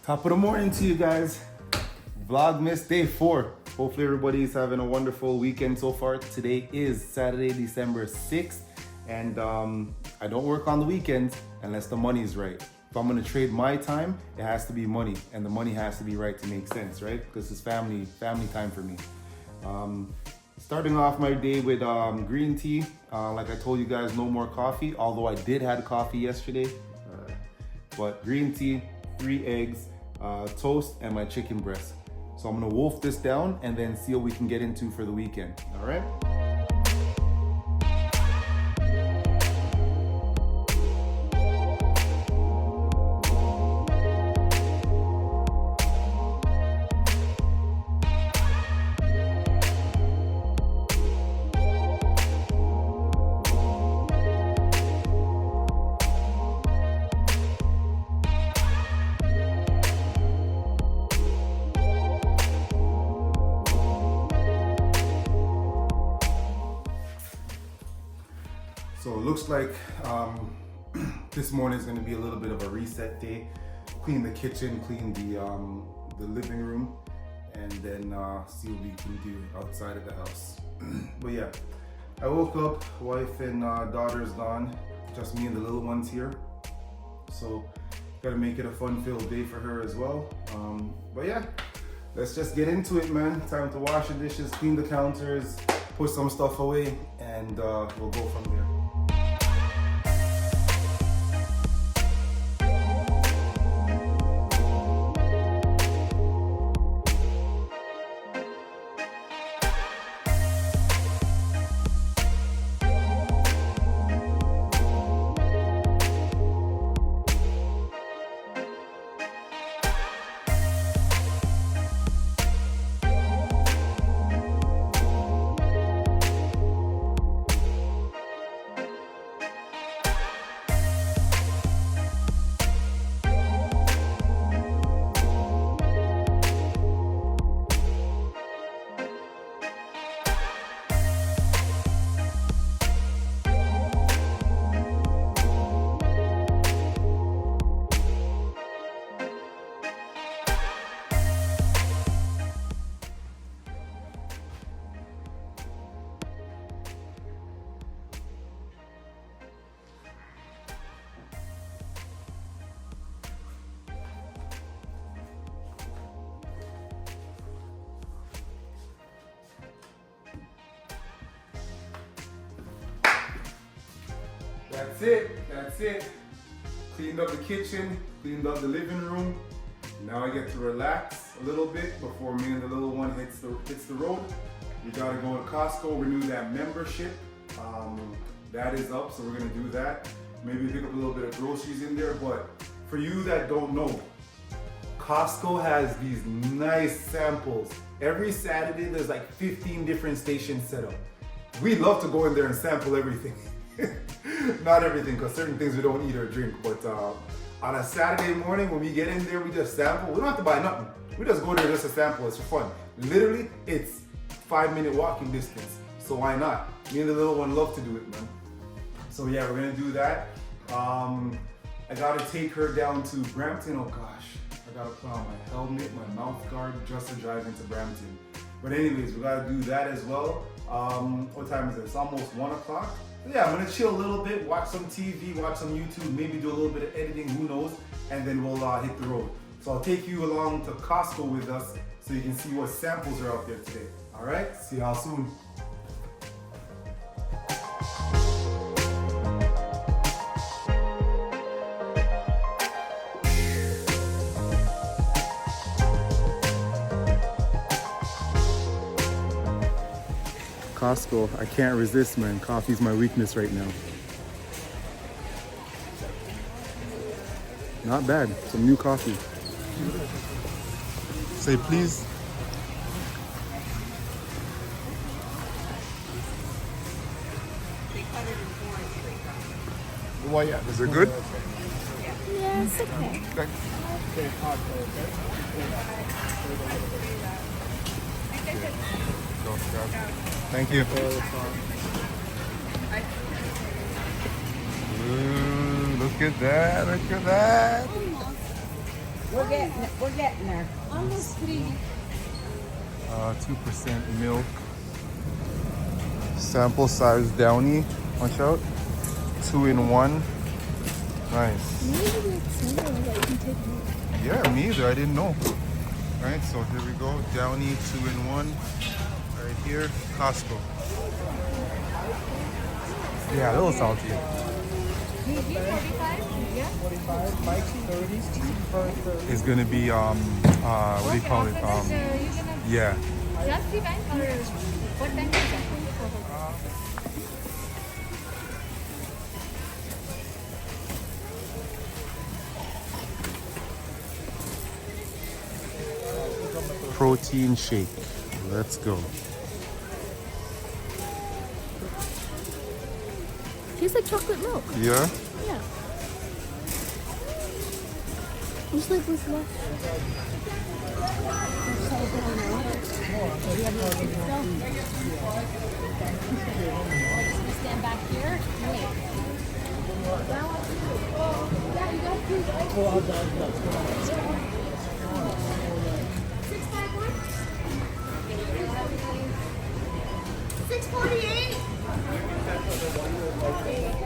Top of the morning to you guys. Vlogmas day 4. Hopefully everybody's having a wonderful weekend so far. Today is Saturday, December 6th. And I don't work on the weekends unless the money's right. If I'm gonna trade my time, it has to be money. And the money has to be right to make sense, right? Because it's family time for me. Starting off my day with green tea. Like I told you guys, no more coffee. Although I did have coffee yesterday. But green tea, 3 eggs, toast, and my chicken breast. So I'm gonna wolf this down and then see what we can get into for the weekend, all right? So it looks like this morning is going to be a little bit of a reset day. Clean the kitchen, clean the living room, and then see what we can do outside of the house. But yeah, I woke up, wife and daughter's gone, just me and the little ones here. So gotta make it a fun-filled day for her as well. But yeah, let's just get into it, man. Time to wash the dishes, clean the counters, put some stuff away, and we'll go from there. That's it. Cleaned up the kitchen, cleaned up the living room. Now I get to relax a little bit before me and the little one hits the road. We gotta go to Costco, renew that membership. That is up, so we're gonna do that. Maybe pick up a little bit of groceries in there, but for you that don't know, Costco has these nice samples. Every Saturday there's like 15 different stations set up. We love to go in there and sample everything. Not everything, because certain things we don't eat or drink, but on a Saturday morning when we get in there, we just sample. We don't have to buy nothing. We just go there just to sample. It's for fun. Literally, it's 5-minute walking distance. So why not? Me and the little one love to do it, man. So yeah, we're gonna do that. I gotta take her down to Brampton. Oh gosh, I gotta put on my helmet, my mouth guard, just to drive into Brampton. But anyways, we gotta do that as well. What time is it? It's almost 1 o'clock. Yeah, I'm gonna chill a little bit, watch some TV, watch some YouTube, maybe do a little bit of editing, who knows, and then we'll hit the road. So I'll take you along to Costco with us so you can see what samples are out there today. All right, see y'all soon. Costco, I can't resist, man. Coffee's my weakness right now. Not bad, some new coffee. Say please. Why, yeah, is it good? Yeah, it's okay. Okay. Thank you. Ooh, look at that, look at that. We're getting there. Almost 3. 2% milk. Sample size Downy. Watch out. 2 in 1. Nice. Maybe like cereal that you can take home. Yeah, me either. I didn't know. Alright, so here we go. Downy 2 in 1. Right here. Costco. Yeah, a little salty. It's gonna be what do you call it? Yeah. What time is that? Protein shake. Let's go. Tastes like chocolate milk. Yeah. Yeah. Just like with less. Stand back here. Wait. Yeah, you guys do. 648.